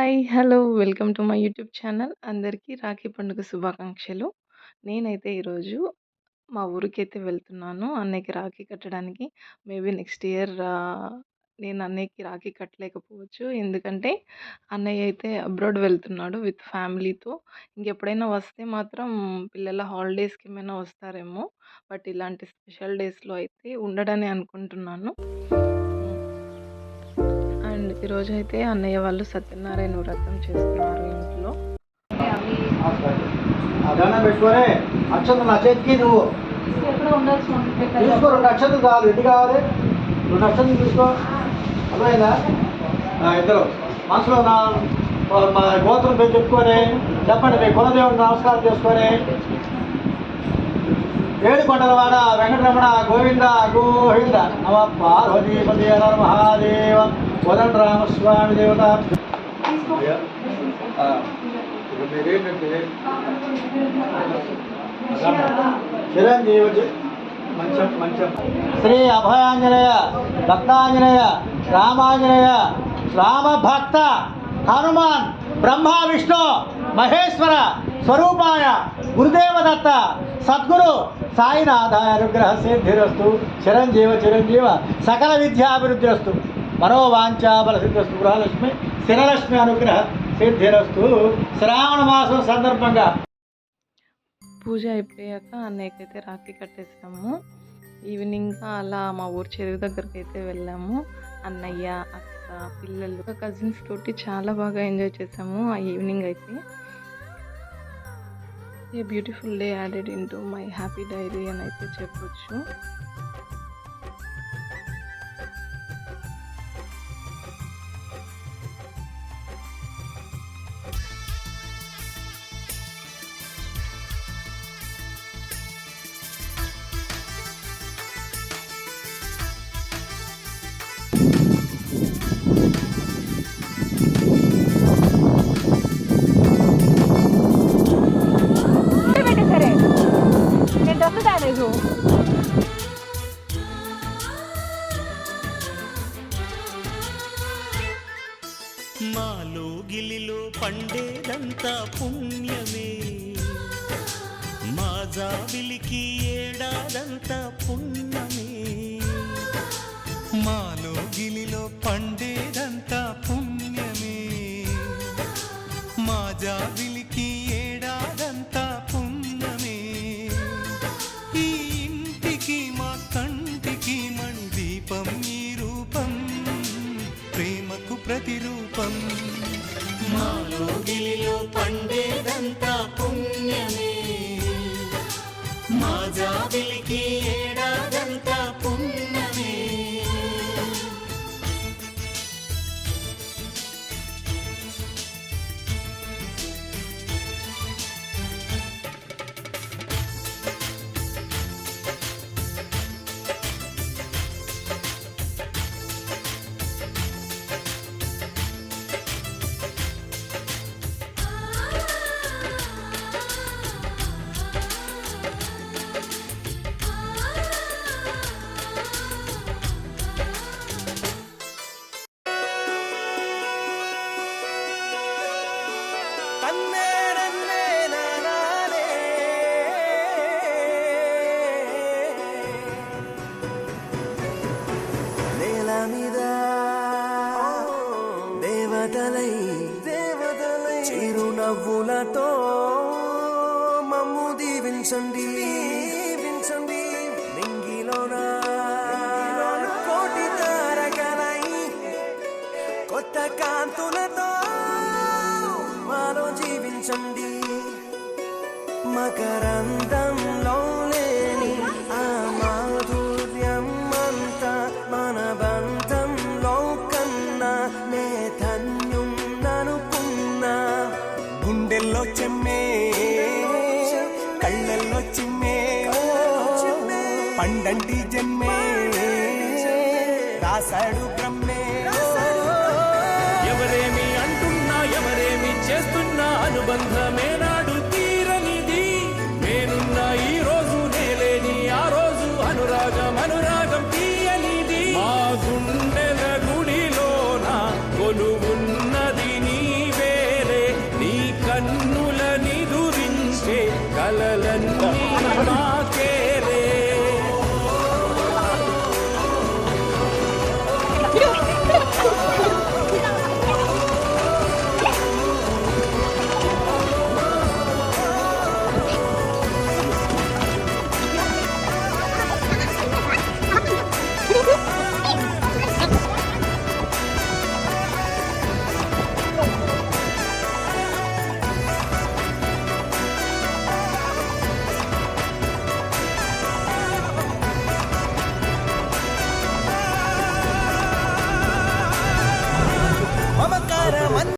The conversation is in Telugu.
Hi! Hello! Welcome to my YouTube channel. అందరికీ రాఖీ పండుగ శుభాకాంక్షలు. నేనైతే ఈరోజు మా ఊరికైతే వెళ్తున్నాను అన్నయ్యకి రాఖీ కట్టడానికి. మేబీ నెక్స్ట్ ఇయర్ నేను అన్నయ్యకి రాఖీ కట్టలేకపోవచ్చు. ఎందుకంటే అన్నయ్య అయితే అబ్రాడ్ వెళ్తున్నాడు విత్ ఫ్యామిలీతో. ఇంకెప్పుడైనా వస్తే మాత్రం పిల్లల హాలిడేస్‌కి ఏమైనా వస్తారేమో. బట్ ఇలాంటి స్పెషల్ డేస్‌లో అయితే ఉండడని అనుకుంటున్నాను. అండ్ ఈరోజైతే అన్నయ్య వాళ్ళు సత్యనారాయణ వ్రతం చేస్తున్నారు ఇంట్లో. దండం పెట్టుకొని అక్షంతలు నా చేతికి నువ్వు తీసుకో. 2 అక్షంతలు కావాలి. ఎన్ని కావాలి? 2 అక్షంతలు తీసుకో. అర్థమైందా? ఇద్దరు మనసులో మా గోత్రం పేరు చెప్పుకొని చెప్పండి. మీ కులదేవుడిని నమస్కారం చేసుకొని, ఏడుకొండలవాడ వెంకటరమణ గోవింద గోవింద నమ పార్వతీపతి హర మహాదేవ వదన్ రామస్వామి దేవత. మీరేంటంటే చిరంజీవి మంచం శ్రీ అభయాంజనేయ భక్తాంజనేయ రామాంజనేయ రామభక్త హనుమాన్ బ్రహ్మ విష్ణు మహేశ్వర స్వరూపాయ గురుదేవదత్త సద్గురు సాయినాథాయ అనుగ్రహ సిద్ధిరస్తు. చిరంజీవ సకల విద్యాభివృద్ధిరస్తు. మనోవాంఛాబల సిద్ధిరస్తు. గృహలక్ష్మి స్థిరలక్ష్మి అనుగ్రహ సిద్ధిరస్తు. శ్రావణ మాసం సందర్భంగా పూజ అయిపోయాక అన్నయ్యకైతే రాఖీ కట్టేసాము. ఈవినింగ్ అలా మా ఊరు చెరువు దగ్గరికి అయితే వెళ్ళాము. అన్నయ్య, అక్క, పిల్లలు, కజిన్స్ తోటి చాలా బాగా ఎంజాయ్ చేసాము ఆ ఈవినింగ్ అయితే. A beautiful day added into my happy diary అని అయితే చెప్పొచ్చు. మాలో గిలిలో పండేదంతా పుణ్యమే, మా జాబిలికి ఏడాదంతా పుణ్యమే. మాలో గిలిలో పండేదంతా పుణ్యమే, మా జాబిలికి ఏడాదంతా పుణ్యమే. ఈ ఇంటికి మా కంటికి మణి దీపం ఈ రూపం, ప్రేమకు ప్రతిరూపం. మాలో గిలిలో పండేదంతా పుణ్యమే, మా జాబిలికి ఏడాదంతా పుణ్యమే. దేవతలై చిరునవ్వులతో మమ్ము దీవించండి. నింగిలోన కోటి తారకలై కొత్త కాంతులతో మాలో జీవించండి. మకరందంలో లేని ఆ మాధుర్యం అంతా మన బంధంలో కన్నా నే ధన్యున్ననుకున్నా. గుండెల్లో చెమ్మే కళ్ళల్లో చిమ్మే పండంటి జన్మే రాశాడు బ్రహ్మే. ఎవరేమి అంటున్నా ఎవరేమి చేస్తున్నా అనుబంధమే నాడు